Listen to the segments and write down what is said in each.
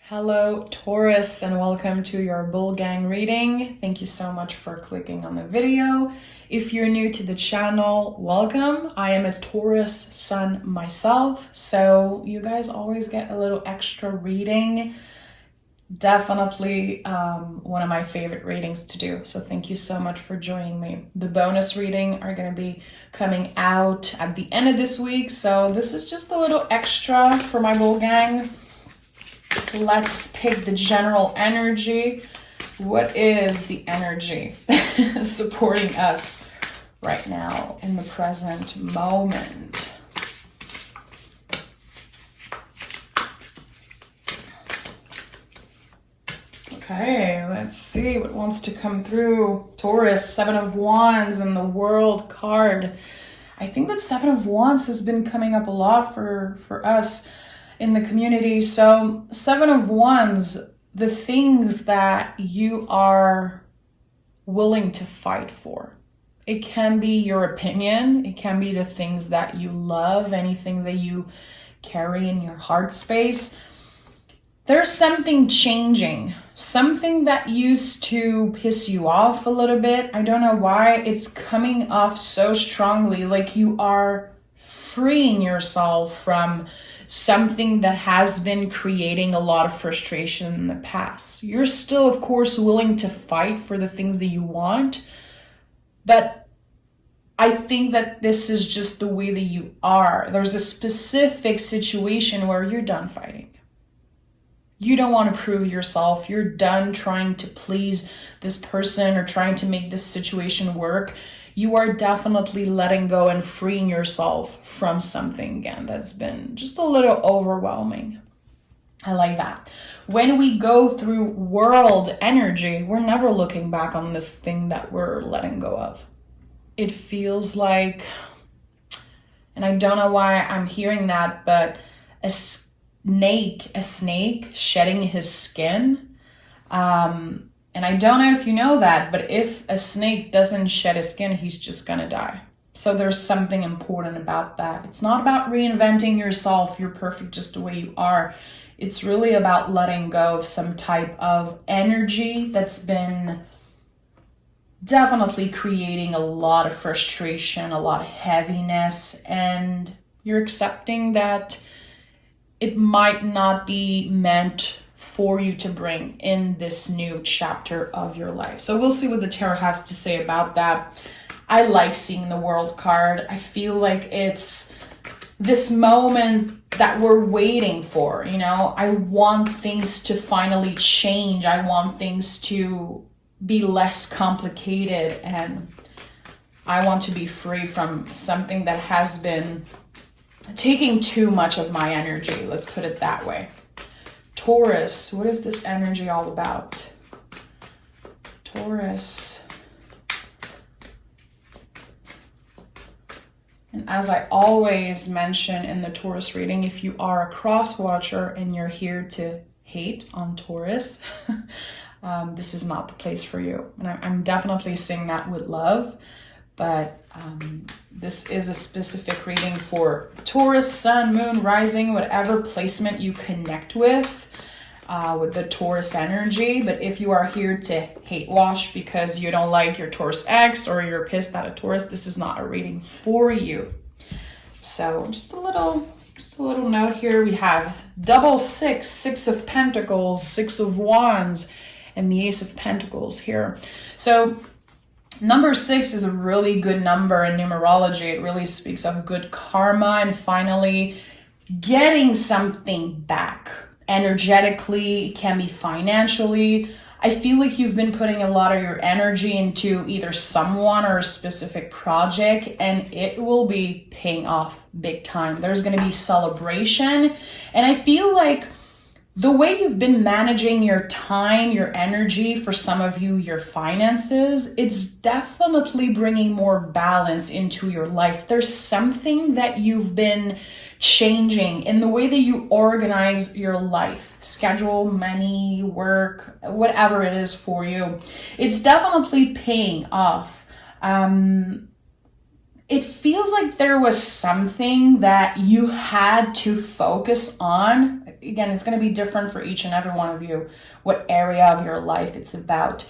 Hello Taurus, and welcome to your Bull Gang reading. Thank you so much for clicking on the video. If you're new to the channel, welcome. I am a Taurus sun myself, so you guys always get a little extra reading. Definitely one of my favorite readings to do, so thank you so much for joining me. The bonus reading are going to be coming out at the end of this week, so this is just a little extra for my Bull Gang. Let's pick the general energy. What is the energy supporting us right now in the present moment? Okay, let's see what wants to come through. Taurus, 7 of Wands and the World card. I think that 7 of Wands has been coming up a lot for us in the community. So 7 of Wands, the things that you are willing to fight for. It can be your opinion. It can be the things that you love, anything that you carry in your heart space. There's something changing, something that used to piss you off a little bit. I don't know why it's coming off so strongly, like you are freeing yourself from something that has been creating a lot of frustration in the past. You're still, of course, willing to fight for the things that you want, but I think that this is just the way that you are. There's a specific situation where you're done fighting. You don't want to prove yourself. You're done trying to please this person or trying to make this situation work. You are definitely letting go and freeing yourself from something again that's been just a little overwhelming. I like that. When we go through world energy, we're never looking back on this thing that we're letting go of. It feels like, and I don't know why I'm hearing that, but a snake shedding his skin. And I don't know if you know that, but if a snake doesn't shed his skin, he's just gonna die. So there's something important about that. It's not about reinventing yourself. You're perfect just the way you are. It's really about letting go of some type of energy that's been definitely creating a lot of frustration, a lot of heaviness, and you're accepting that it might not be meant for you to bring in this new chapter of your life. So we'll see what the tarot has to say about that. I like seeing the World card. I feel like it's this moment that we're waiting for, you know? I want things to finally change. I want things to be less complicated, and I want to be free from something that has been taking too much of my energy. Let's put it that way. Taurus, what is this energy all about? Taurus. And as I always mention in the Taurus reading, if you are a cross watcher and you're here to hate on Taurus, this is not the place for you. And I'm definitely saying that with love, but this is a specific reading for Taurus, Sun, Moon, Rising, whatever placement you connect with the Taurus energy. But if you are here to hate wash because you don't like your Taurus ex or you're pissed at a Taurus, this is not a reading for you. So just a little note here. We have double six, 6 of Pentacles, 6 of Wands, and the Ace of Pentacles here. So number 6 is a really good number in numerology. It really speaks of good karma and finally getting something back. Energetically, it can be financially. I feel like you've been putting a lot of your energy into either someone or a specific project, and it will be paying off big time. There's going to be celebration, and I feel like the way you've been managing your time, your energy, for some of you, your finances, it's definitely bringing more balance into your life. There's something that you've been changing in the way that you organize your life, schedule, money, work, whatever it is for you. It's definitely paying off. It feels like there was something that you had to focus on again, it's going to be different for each and every one of you, what area of your life it's about.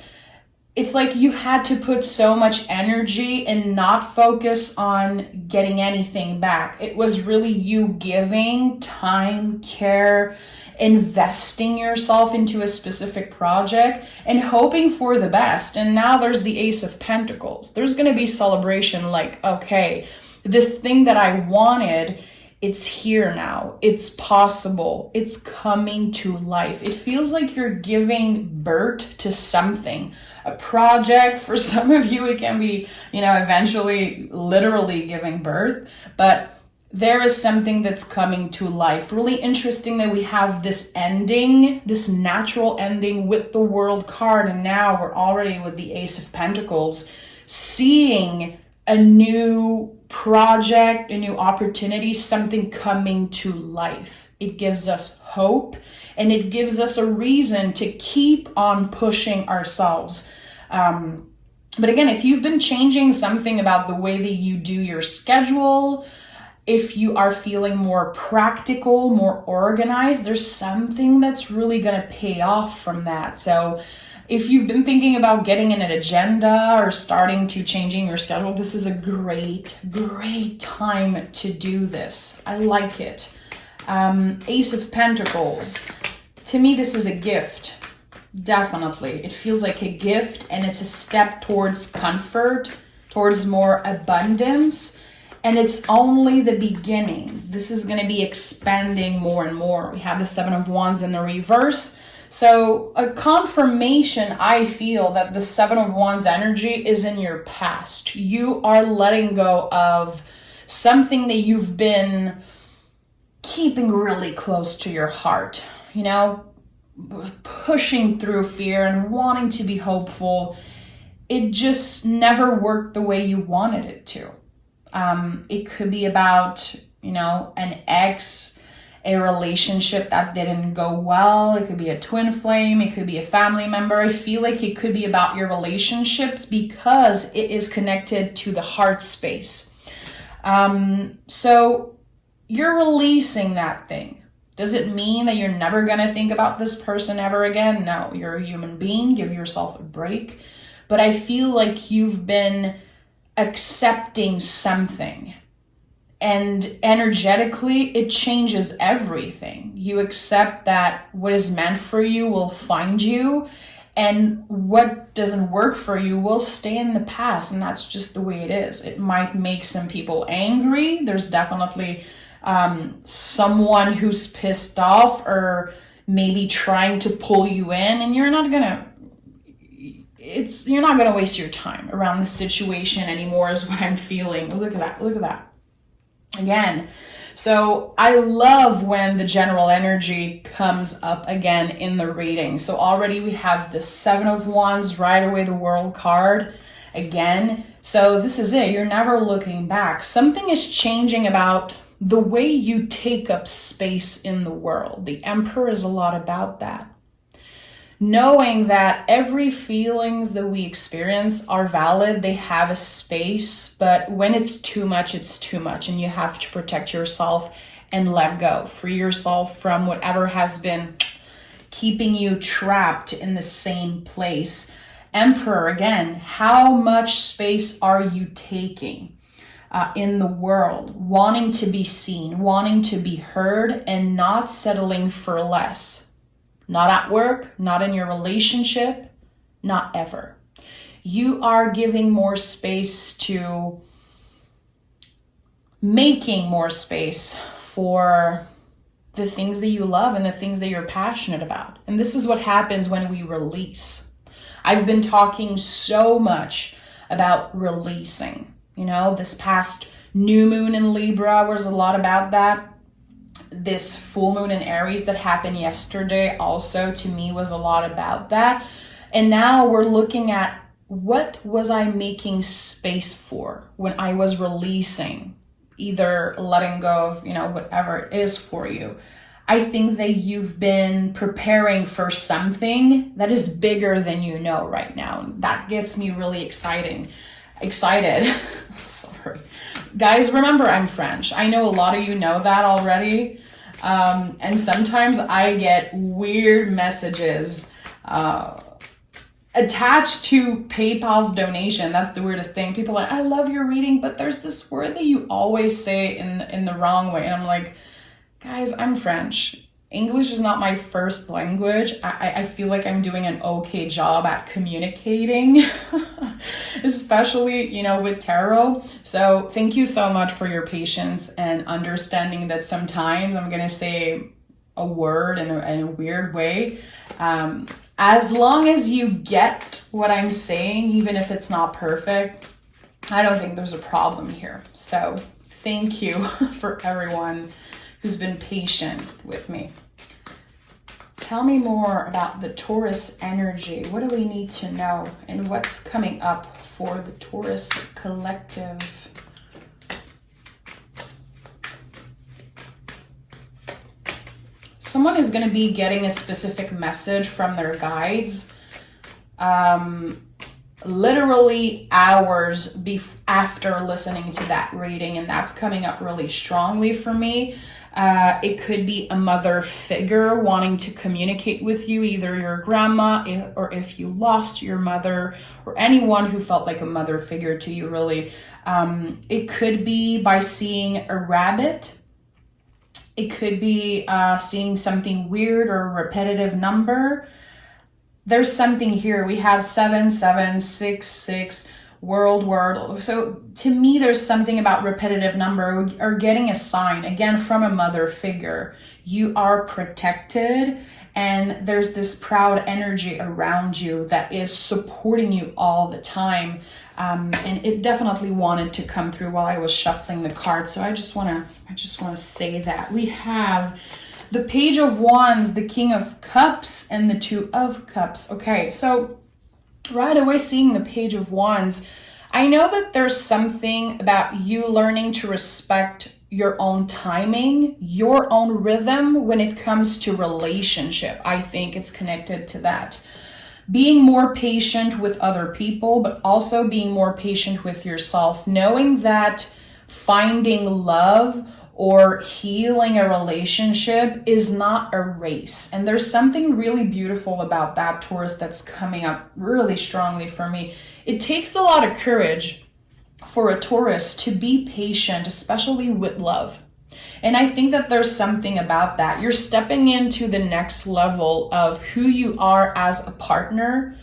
It's like you had to put so much energy and not focus on getting anything back. It was really you giving time, care, investing yourself into a specific project and hoping for the best. And now there's the Ace of Pentacles. There's going to be celebration like, okay, this thing that I wanted, it's here now. It's possible. It's coming to life. It feels like you're giving birth to something. A project, for some of you, it can be, eventually literally giving birth. But there is something that's coming to life. Really interesting that we have this ending, this natural ending with the World card. And now we're already with the Ace of Pentacles, seeing a new project, a new opportunity, something coming to life. It gives us hope and it gives us a reason to keep on pushing ourselves. But again, if you've been changing something about the way that you do your schedule, if you are feeling more practical, more organized, there's something that's really going to pay off from that. So if you've been thinking about getting in an agenda or starting to changing your schedule, this is a great time to do this. I like it. Ace of Pentacles. To me, this is a gift. Definitely. It feels like a gift, and it's a step towards comfort, towards more abundance. And it's only the beginning. This is going to be expanding more and more. We have the Seven of Wands in the reverse. So a confirmation, I feel, that the Seven of Wands energy is in your past. You are letting go of something that you've been keeping really close to your heart, pushing through fear and wanting to be hopeful. It just never worked the way you wanted it to. It could be about, an ex, a relationship that didn't go well. It could be a twin flame. It could be a family member. I feel like it could be about your relationships because it is connected to the heart space. So you're releasing that thing. Does it mean that you're never going to think about this person ever again? No, you're a human being. Give yourself a break. But I feel like you've been accepting something, and energetically it changes everything. You accept that what is meant for you will find you, and what doesn't work for you will stay in the past, and that's just the way it is. It might make some people angry. There's definitely someone who's pissed off or maybe trying to pull you in, and you're not gonna waste your time around the situation anymore, is what I'm feeling. Look at that. Again, so I love when the general energy comes up again in the reading. So already we have the Seven of Wands, right away the World card again. So this is it. You're never looking back. Something is changing about the way you take up space in the world. The Emperor is a lot about that. Knowing that every feelings that we experience are valid, they have a space, but when it's too much, and you have to protect yourself and let go. Free yourself from whatever has been keeping you trapped in the same place. Emperor, again, how much space are you taking in the world? Wanting to be seen, wanting to be heard, and not settling for less. Not at work, not in your relationship, not ever. You are giving more space to making more space for the things that you love and the things that you're passionate about. And this is what happens when we release. I've been talking so much about releasing. This past new moon in Libra was a lot about that. This full moon in Aries that happened yesterday also to me was a lot about that. And now we're looking at, what was I making space for when I was releasing, either letting go of, whatever it is for you. I think that you've been preparing for something that is bigger than you know right now. That gets me really excited. Sorry. Guys, remember I'm French. I know a lot of you know that already. And sometimes I get weird messages attached to PayPal's donation. That's the weirdest thing. People are like, I love your reading, but there's this word that you always say in the wrong way. And I'm like, guys, I'm French. English is not my first language. I feel like I'm doing an okay job at communicating, especially, with tarot. So thank you so much for your patience and understanding that sometimes I'm going to say a word in a weird way. As long as you get what I'm saying, even if it's not perfect, I don't think there's a problem here. So thank you for everyone who's been patient with me. Tell me more about the Taurus energy. What do we need to know? And what's coming up for the Taurus collective? Someone is going to be getting a specific message from their guides. Literally hours after listening to that reading, and that's coming up really strongly for me. It could be a mother figure wanting to communicate with you, either your grandma or if you lost your mother, or anyone who felt like a mother figure to you, really. It could be by seeing a rabbit. It could be seeing something weird or a repetitive number. There's something here. We have 7766 world. So to me, there's something about repetitive number or getting a sign, again, from a mother figure. You are protected, and there's this proud energy around you that is supporting you all the time. And it definitely wanted to come through while I was shuffling the cards. So I just want to say that. We have the Page of Wands, the King of Cups, and the Two of Cups. Okay, so right away seeing the Page of Wands, I know that there's something about you learning to respect your own timing, your own rhythm when it comes to relationship. I think it's connected to that. Being more patient with other people, but also being more patient with yourself, knowing that finding love or healing a relationship is not a race. And there's something really beautiful about that, Taurus, that's coming up really strongly for me. It takes a lot of courage for a Taurus to be patient, especially with love. And I think that there's something about that. You're stepping into the next level of who you are as a partner,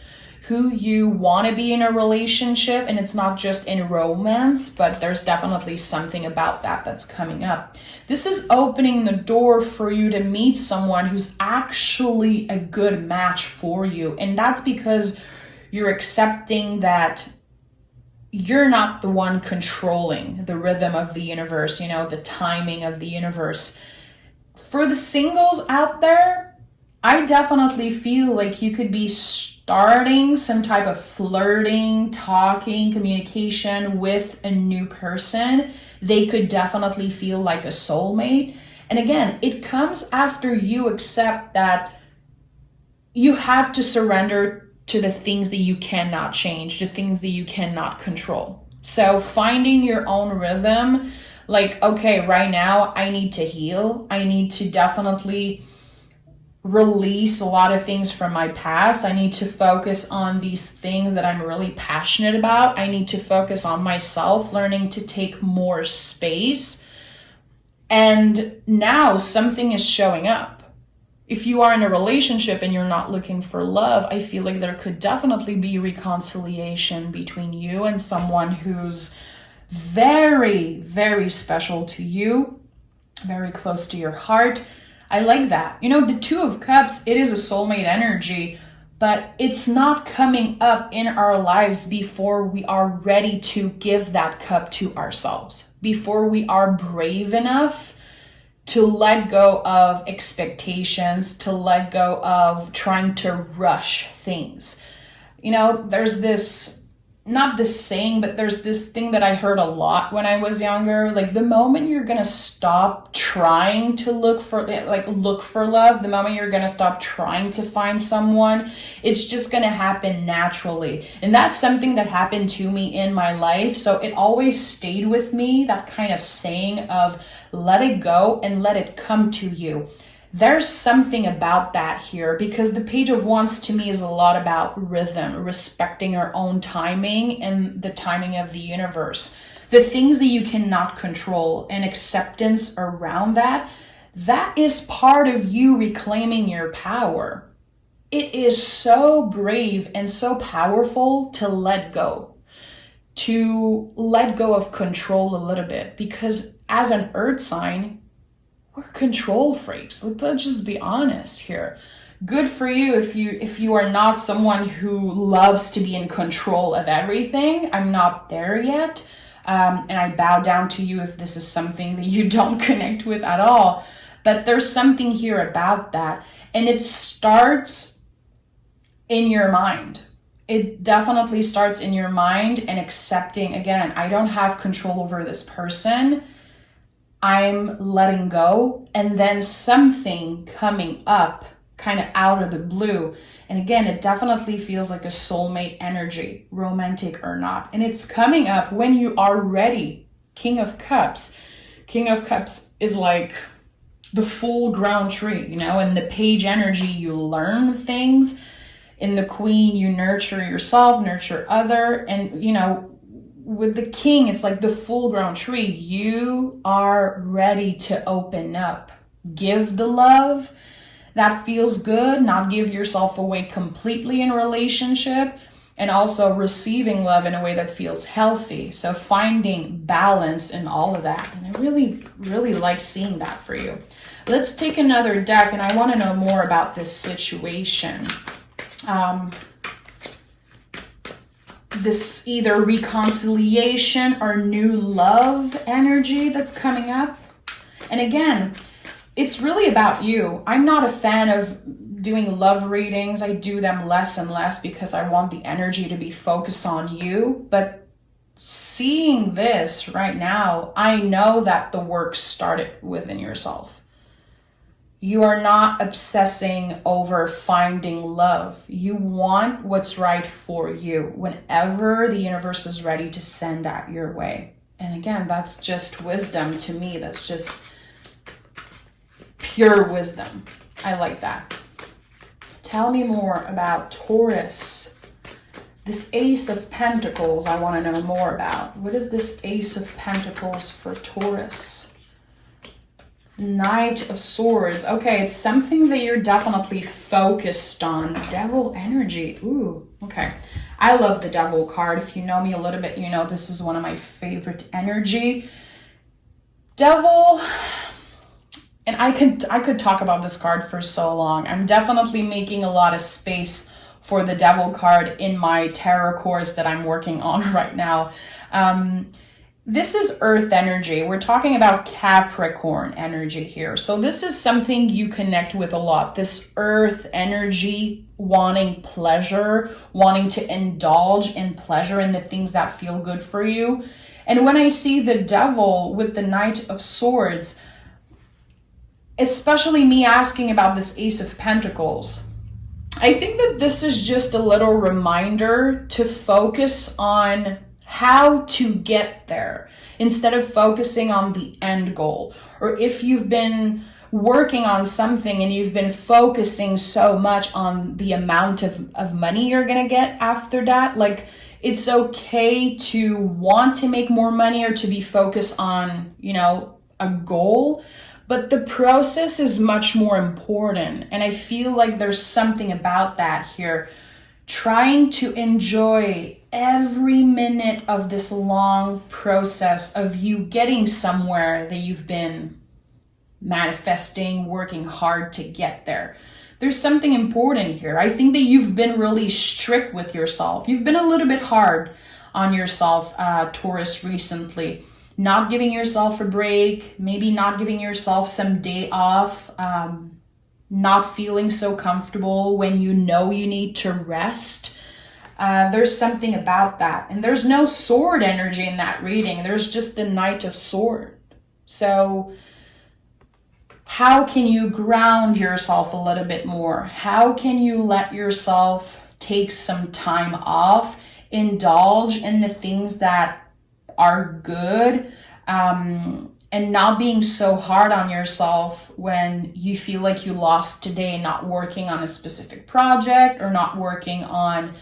who you want to be in a relationship, and it's not just in romance, but there's definitely something about that that's coming up. This is opening the door for you to meet someone who's actually a good match for you, and that's because you're accepting that you're not the one controlling the rhythm of the universe, the timing of the universe. For the singles out there, I definitely feel like you could be starting some type of flirting, talking, communication with a new person. They could definitely feel like a soulmate. And again, it comes after you accept that you have to surrender to the things that you cannot change, the things that you cannot control. So finding your own rhythm, like, okay, right now I need to heal. I need to definitely release a lot of things from my past. I need to focus on these things that I'm really passionate about. I need to focus on myself, learning to take more space. And now something is showing up. If you are in a relationship and you're not looking for love, I feel like there could definitely be reconciliation between you and someone who's very, very special to you, very close to your heart. I like that. The Two of Cups, it is a soulmate energy, but it's not coming up in our lives before we are ready to give that cup to ourselves, before we are brave enough to let go of expectations, to let go of trying to rush things. There's this not this saying, but there's this thing that I heard a lot when I was younger. Like, the moment you're gonna stop trying to look for love, the moment you're gonna stop trying to find someone, it's just gonna happen naturally. And that's something that happened to me in my life. So it always stayed with me, that kind of saying of let it go and let it come to you. There's something about that here, because the Page of Wands to me is a lot about rhythm, respecting our own timing and the timing of the universe. The things that you cannot control and acceptance around that, that is part of you reclaiming your power. It is so brave and so powerful to let go of control a little bit, because as an earth sign, we're control freaks. Let's just be honest here. Good for you if you are not someone who loves to be in control of everything. I'm not there yet. And I bow down to you if this is something that you don't connect with at all. But there's something here about that. And it starts in your mind. It definitely starts in your mind, and accepting, again, I don't have control over this person. I'm letting go, and then something coming up kind of out of the blue. And again, it definitely feels like a soulmate energy, romantic or not. And it's coming up when you are ready. King of Cups. King of Cups is like the full ground tree, you know, in the Page energy, you learn things. In the Queen, you nurture yourself, nurture other. And, you know, with the King, it's like the full grown tree. You are ready to open up. Give the love that feels good, not give yourself away completely in relationship, and also receiving love in a way that feels healthy. So finding balance in all of that. And I really, really like seeing that for you. Let's take another deck, and I want to know more about this situation. This either reconciliation or new love energy that's coming up. And again, it's really about you. I'm not a fan of doing love readings. I do them less and less because I want the energy to be focused on you. But seeing this right now, I know that the work started within yourself. You are not obsessing over finding love. You want what's right for you whenever the universe is ready to send that your way. And again, that's just wisdom to me. That's just pure wisdom. I like that. Tell me more about Taurus. This Ace of Pentacles, I want to know more about. What is this Ace of Pentacles for Taurus? Knight of Swords. Okay, it's something that you're definitely focused on. Devil energy. Ooh, okay. I love the Devil card. If you know me a little bit, you know this is one of my favorite energy. Devil, and I could talk about this card for so long. I'm definitely making a lot of space for the Devil card in my tarot course that I'm working on right now. This is earth energy. We're talking about Capricorn energy here. So this is something you connect with a lot. This earth energy, wanting pleasure, wanting to indulge in pleasure in the things that feel good for you. And when I see the Devil with the Knight of Swords, especially me asking about this Ace of Pentacles, I think that this is just a little reminder to focus on how to get there instead of focusing on the end goal. Or if you've been working on something and you've been focusing so much on the amount of money you're gonna get after that, like, it's okay to want to make more money or to be focused on, you know, a goal, but the process is much more important. And I feel like there's something about that here. Trying to enjoy every minute of this long process of you getting somewhere that you've been manifesting, working hard to get there. There's something important here. I think that you've been really strict with yourself. You've been a little bit hard on yourself, Taurus, recently. Not giving yourself a break, maybe not giving yourself some day off, not feeling so comfortable when you know you need to rest. There's something about that. And there's no sword energy in that reading. There's just the Knight of Swords. So how can you ground yourself a little bit more? How can you let yourself take some time off, indulge in the things that are good, and not being so hard on yourself when you feel like you lost today, not working on a specific project or not working on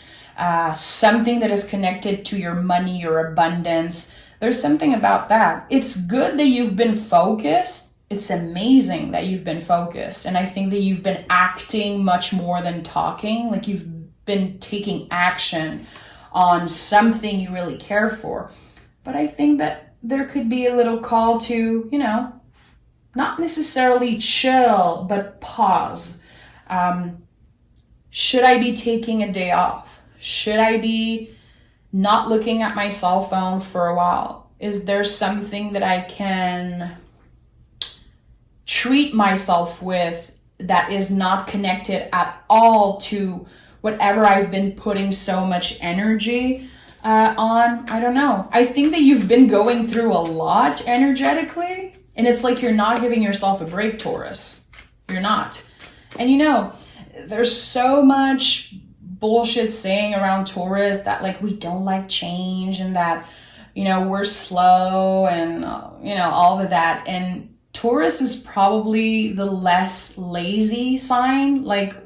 something that is connected to your money, your abundance. There's something about that. It's good that you've been focused. It's amazing that you've been focused. And I think that you've been acting much more than talking. Like you've been taking action on something you really care for. But I think that there could be a little call to, not necessarily chill, but pause. Should I be taking a day off? Should I be not looking at my cell phone for a while? Is there something that I can treat myself with that is not connected at all to whatever I've been putting so much energy on? I don't know. I think that you've been going through a lot energetically, and it's like you're not giving yourself a break, Taurus. You're not. And there's so much bullshit saying around Taurus that like we don't like change and that, we're slow and, all of that. And Taurus is probably the less lazy sign. Like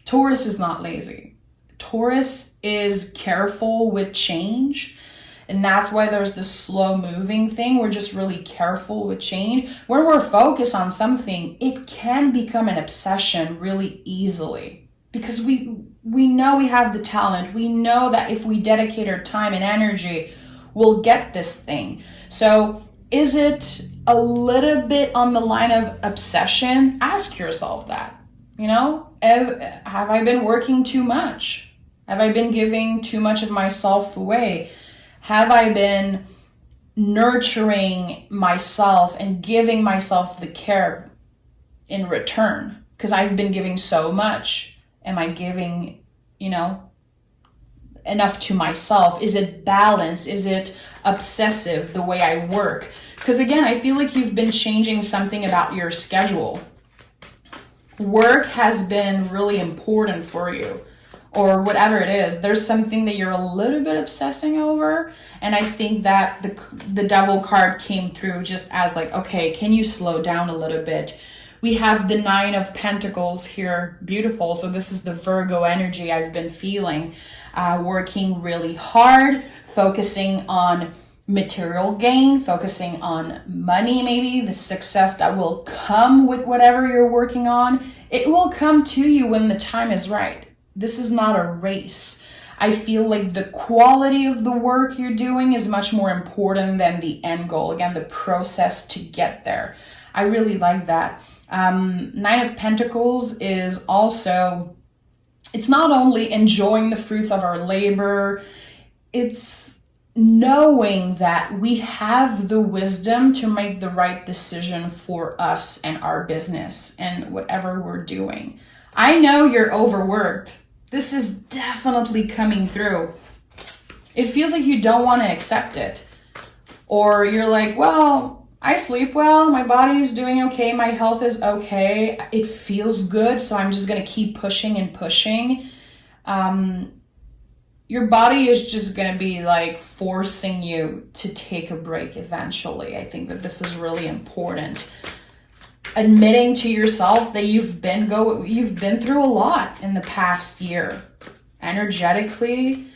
Taurus is not lazy. Taurus is careful with change. And that's why there's this slow moving thing. We're just really careful with change. When we're focused on something, it can become an obsession really easily because we know we have the talent. We know that if we dedicate our time and energy, we'll get this thing. So is it a little bit on the line of obsession? Ask yourself that. Have I been working too much? Have I been giving too much of myself away? Have I been nurturing myself and giving myself the care in return? Because I've been giving so much. Am I giving, enough to myself? Is it balanced? Is it obsessive the way I work? Because again, I feel like you've been changing something about your schedule. Work has been really important for you, or whatever it is. There's something that you're a little bit obsessing over. And I think that the Devil card came through just as like, okay, can you slow down a little bit? We have the Nine of Pentacles here. Beautiful. So this is the Virgo energy I've been feeling. Working really hard, focusing on material gain, focusing on money, maybe the success that will come with whatever you're working on. It will come to you when the time is right. This is not a race. I feel like the quality of the work you're doing is much more important than the end goal. Again, the process to get there. I really like that. Nine of Pentacles is also, it's not only enjoying the fruits of our labor, it's knowing that we have the wisdom to make the right decision for us and our business and whatever we're doing. I know you're overworked. This is definitely coming through. It feels like you don't want to accept it. Or you're like, well, I sleep well, my body's doing okay, my health is okay, it feels good, so I'm just going to keep pushing and pushing. Your body is just going to be like forcing you to take a break eventually. I think that this is really important. Admitting to yourself that you've been through a lot in the past year, energetically,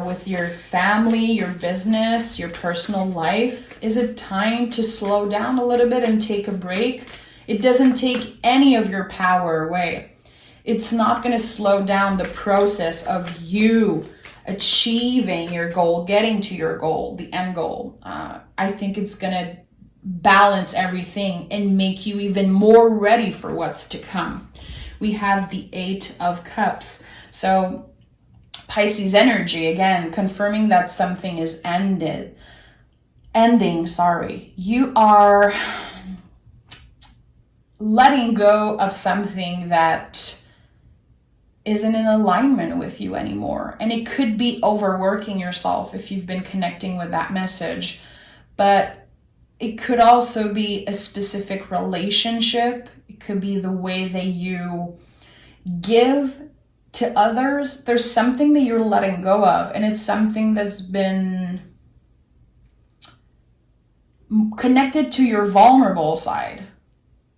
with your family, your business, your personal life. Is it time to slow down a little bit and take a break? It doesn't take any of your power away. It's not going to slow down the process of you achieving your goal, getting to your goal, the end goal. I think it's going to balance everything and make you even more ready for what's to come. We have the Eight of Cups. So Pisces energy, again, confirming that something is ending. You are letting go of something that isn't in alignment with you anymore. And it could be overworking yourself if you've been connecting with that message. But it could also be a specific relationship. It could be the way that you give to others. There's something that you're letting go of, and it's something that's been connected to your vulnerable side.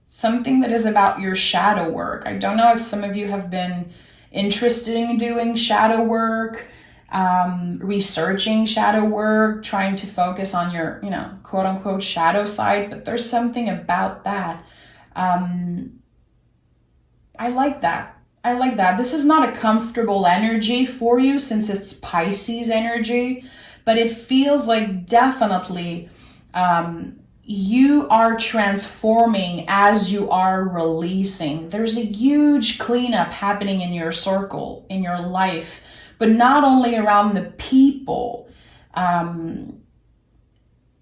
Something that is about your shadow work. I don't know if some of you have been interested in doing shadow work, researching shadow work, trying to focus on your, quote unquote shadow side, but there's something about that. I like that. This is not a comfortable energy for you since it's Pisces energy, but it feels like definitely you are transforming as you are releasing. There's a huge cleanup happening in your circle, in your life, but not only around the people,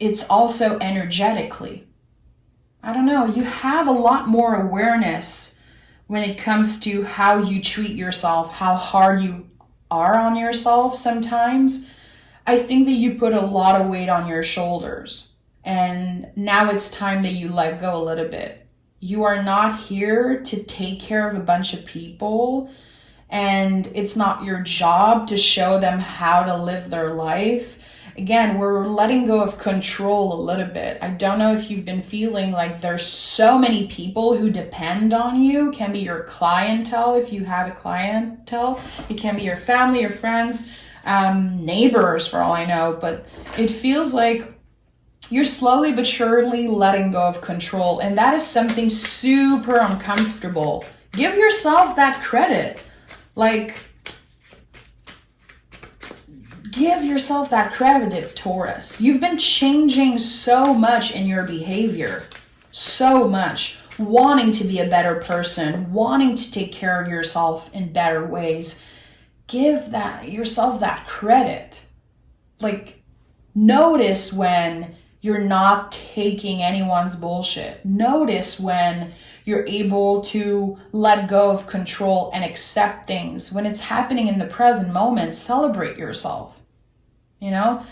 it's also energetically. I don't know, you have a lot more awareness when it comes to how you treat yourself, how hard you are on yourself sometimes. I think that you put a lot of weight on your shoulders. And now it's time that you let go a little bit. You are not here to take care of a bunch of people, and it's not your job to show them how to live their life. Again, we're letting go of control a little bit. I don't know if you've been feeling like there's so many people who depend on you. It can be your clientele if you have a clientele. It can be your family, your friends, neighbors for all I know. But it feels like you're slowly but surely letting go of control, and that is something super uncomfortable. Give yourself that credit. Give yourself that credit, Taurus. You've been changing so much in your behavior. So much. Wanting to be a better person. Wanting to take care of yourself in better ways. Give yourself that credit. Notice when you're not taking anyone's bullshit. Notice when you're able to let go of control and accept things. When it's happening in the present moment, celebrate yourself. You're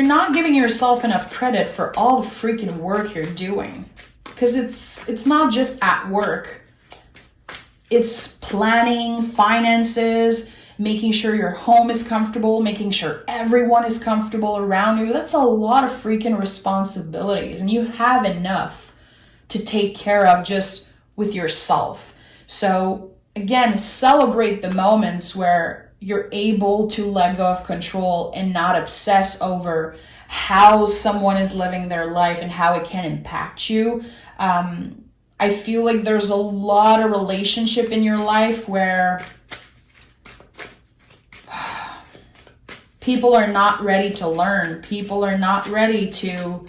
not giving yourself enough credit for all the freaking work you're doing. Because it's not just at work. It's planning, finances, making sure your home is comfortable, making sure everyone is comfortable around you. That's a lot of freaking responsibilities, and you have enough to take care of just with yourself. So again, celebrate the moments where you're able to let go of control and not obsess over how someone is living their life and how it can impact you. I feel like there's a lot of relationship in your life where people are not ready to learn. People are not ready to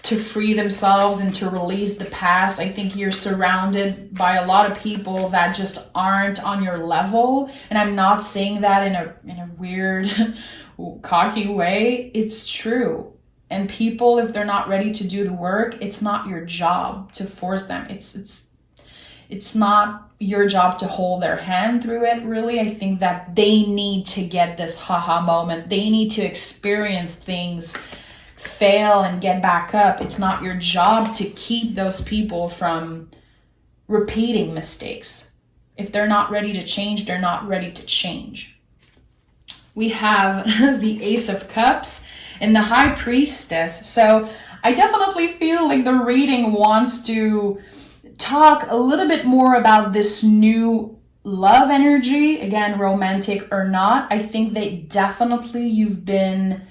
free themselves and to release the past. I think you're surrounded by a lot of people that just aren't on your level. And I'm not saying that in a weird, cocky way. It's true. And people, if they're not ready to do the work, it's not your job to force them. It's not your job to hold their hand through it, really. I think that they need to get this haha moment. They need to experience things, fail and get back up. It's not your job to keep those people from repeating mistakes. If they're not ready to change, they're not ready to change. We have the Ace of Cups and the High Priestess. So I definitely feel like the reading wants to talk a little bit more about this new love energy, again, romantic or not. I think that definitely you've been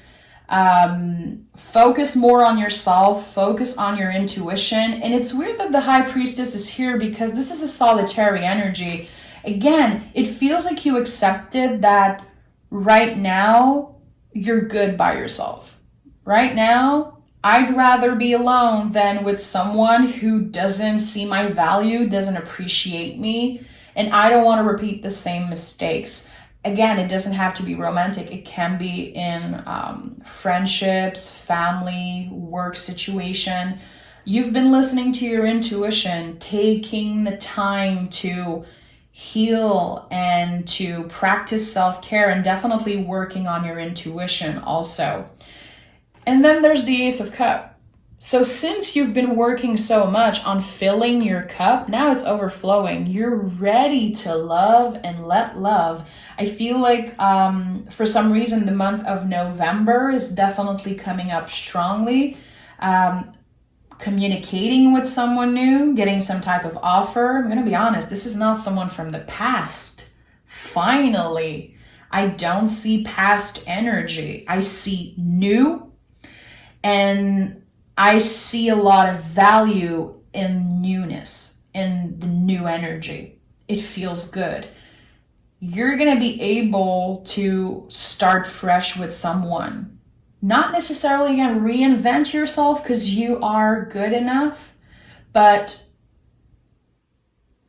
focus more on yourself, focus on your intuition. And it's weird that the High Priestess is here because this is a solitary energy. Again, it feels like you accepted that right now you're good by yourself. Right now, I'd rather be alone than with someone who doesn't see my value, doesn't appreciate me, and I don't want to repeat the same mistakes. Again, it doesn't have to be romantic. It can be in friendships, family, work situation. You've been listening to your intuition, taking the time to heal and to practice self-care, and definitely working on your intuition also. And then there's the Ace of Cups. So since you've been working so much on filling your cup, now it's overflowing. You're ready to love and let love. I feel like for some reason the month of November is definitely coming up strongly. Communicating with someone new, getting some type of offer. I'm going to be honest, this is not someone from the past. Finally, I don't see past energy. I see new, and I see a lot of value in newness, in the new energy. It feels good. You're going to be able to start fresh with someone. Not necessarily going to reinvent yourself because you are good enough, but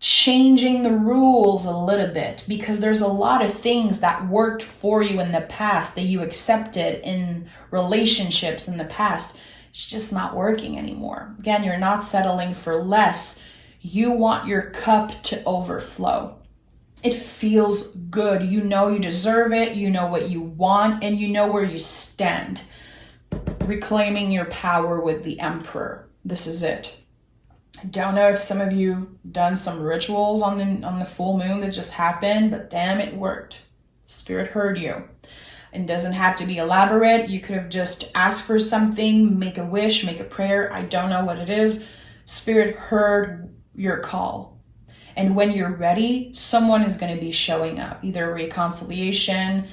changing the rules a little bit, because there's a lot of things that worked for you in the past that you accepted in relationships in the past. It's just not working anymore. Again, you're not settling for less. You want your cup to overflow. It feels good. You know you deserve it. You know what you want, and you know where you stand. Reclaiming your power with the Emperor. This is it. I don't know if some of you done some rituals on the full moon that just happened, but damn, it worked. Spirit heard you. It doesn't have to be elaborate. You could have just asked for something, make a wish, make a prayer. I don't know what it is. Spirit heard your call. And when you're ready, someone is going to be showing up. Either a reconciliation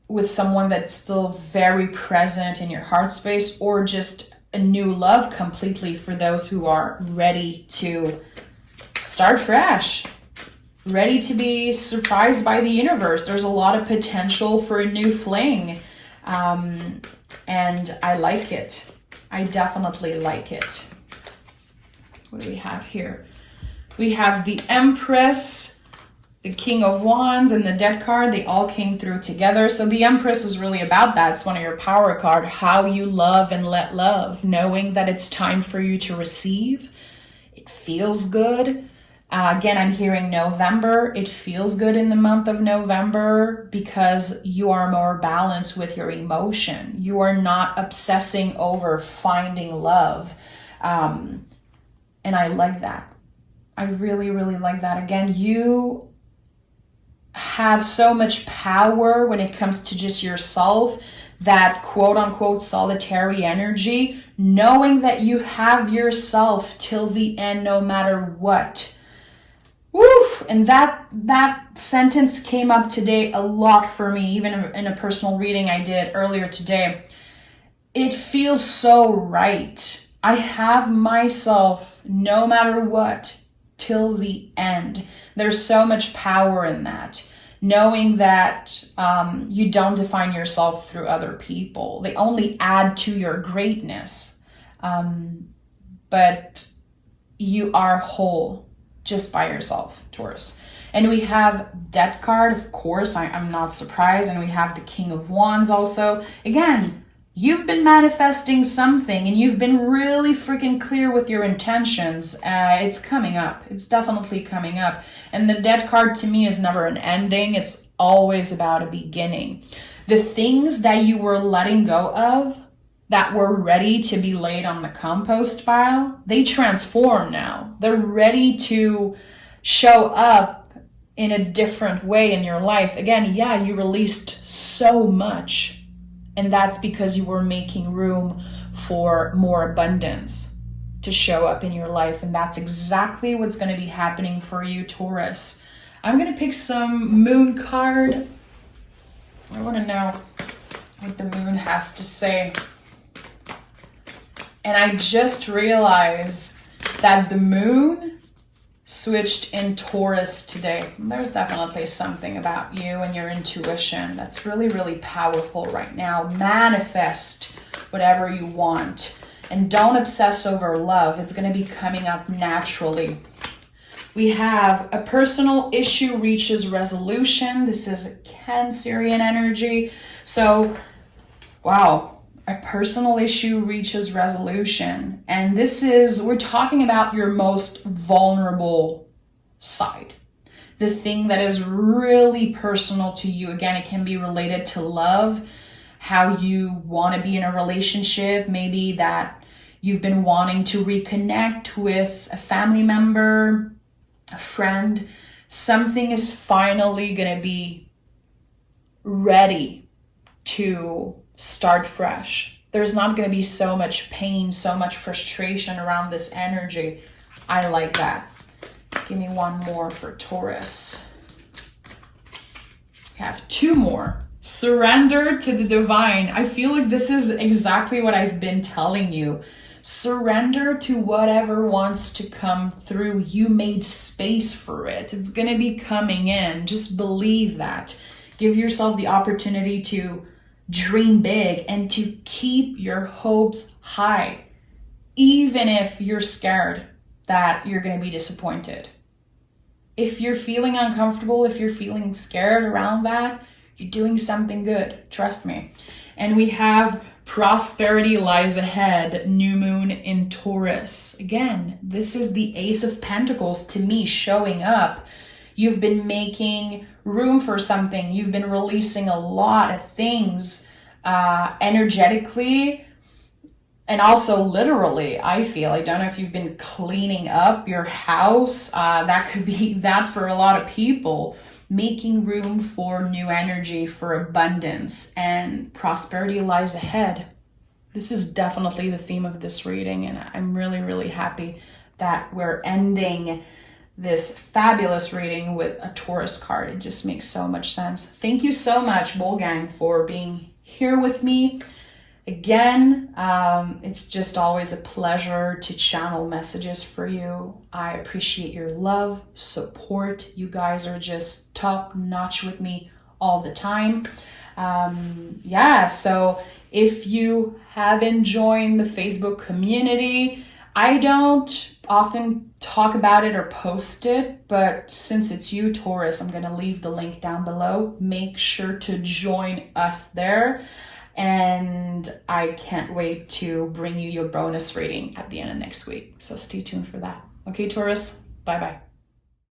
with someone that's still very present in your heart space, or just a new love completely for those who are ready to start fresh. Ready to be surprised by the universe. There's a lot of potential for a new fling. And I like it. I definitely like it. What do we have here? We have the Empress, the King of Wands, and the Death card. They all came through together. So the Empress is really about that. It's one of your power cards. How you love and let love. Knowing that it's time for you to receive. It feels good. Again, I'm hearing November. It feels good in the month of November because you are more balanced with your emotion. You are not obsessing over finding love. And I like that. I really, really like that. Again, you have so much power when it comes to just yourself, that quote unquote solitary energy, knowing that you have yourself till the end, no matter what. Woof! And that sentence came up today a lot for me, even in a personal reading I did earlier today. It feels so right. I have myself no matter what till the end. There's so much power in that. Knowing that you don't define yourself through other people. They only add to your greatness. But you are whole. Just by yourself, Taurus. And we have Death card, of course, I'm not surprised. And we have the King of Wands also. Again, you've been manifesting something and you've been really freaking clear with your intentions. It's coming up. It's definitely coming up. And the Death card to me is never an ending. It's always about a beginning. The things that you were letting go of, that were ready to be laid on the compost pile, they transform now. They're ready to show up in a different way in your life. Again, yeah, you released so much, and that's because you were making room for more abundance to show up in your life, and that's exactly what's going to be happening for you, Taurus. I'm going to pick some moon card. I want to know what the moon has to say. And I just realized that the moon switched in Taurus today. There's definitely something about you and your intuition that's really, really powerful right now. Manifest whatever you want. And don't obsess over love. It's going to be coming up naturally. We have a personal issue reaches resolution. This is Cancerian energy. So, wow. a personal issue reaches resolution. And we're talking about your most vulnerable side. The thing that is really personal to you. Again, it can be related to love, how you want to be in a relationship, maybe that you've been wanting to reconnect with a family member, a friend. Something is finally going to be ready to start fresh. There's not going to be so much pain, so much frustration around this energy. I like that. Give me one more for Taurus. I have two more. Surrender to the divine. I feel like this is exactly what I've been telling you. Surrender to whatever wants to come through. You made space for it. It's going to be coming in. Just believe that. Give yourself the opportunity to dream big and to keep your hopes high, even if you're scared that you're going to be disappointed. If you're feeling uncomfortable, if you're feeling scared around that, you're doing something good. Trust me. And we have prosperity lies ahead, new moon in Taurus. Again, this is the Ace of Pentacles to me showing up. You've been making room for something. You've been releasing a lot of things energetically and also literally, I feel. I don't know if you've been cleaning up your house. That could be that for a lot of people. Making room for new energy, for abundance, and prosperity lies ahead. This is definitely the theme of this reading, and I'm really, really happy that we're ending this fabulous reading with a Taurus card. It just makes so much sense. Thank you so much, Bull Gang, for being here with me. Again, it's just always a pleasure to channel messages for you. I appreciate your love, support. You guys are just top notch with me all the time. So if you haven't joined the Facebook community, I don't often talk about it or post it, but since it's you, Taurus, I'm going to leave the link down below. Make sure to join us there. And I can't wait to bring you your bonus reading at the end of next week. So stay tuned for that. Okay, Taurus, bye-bye.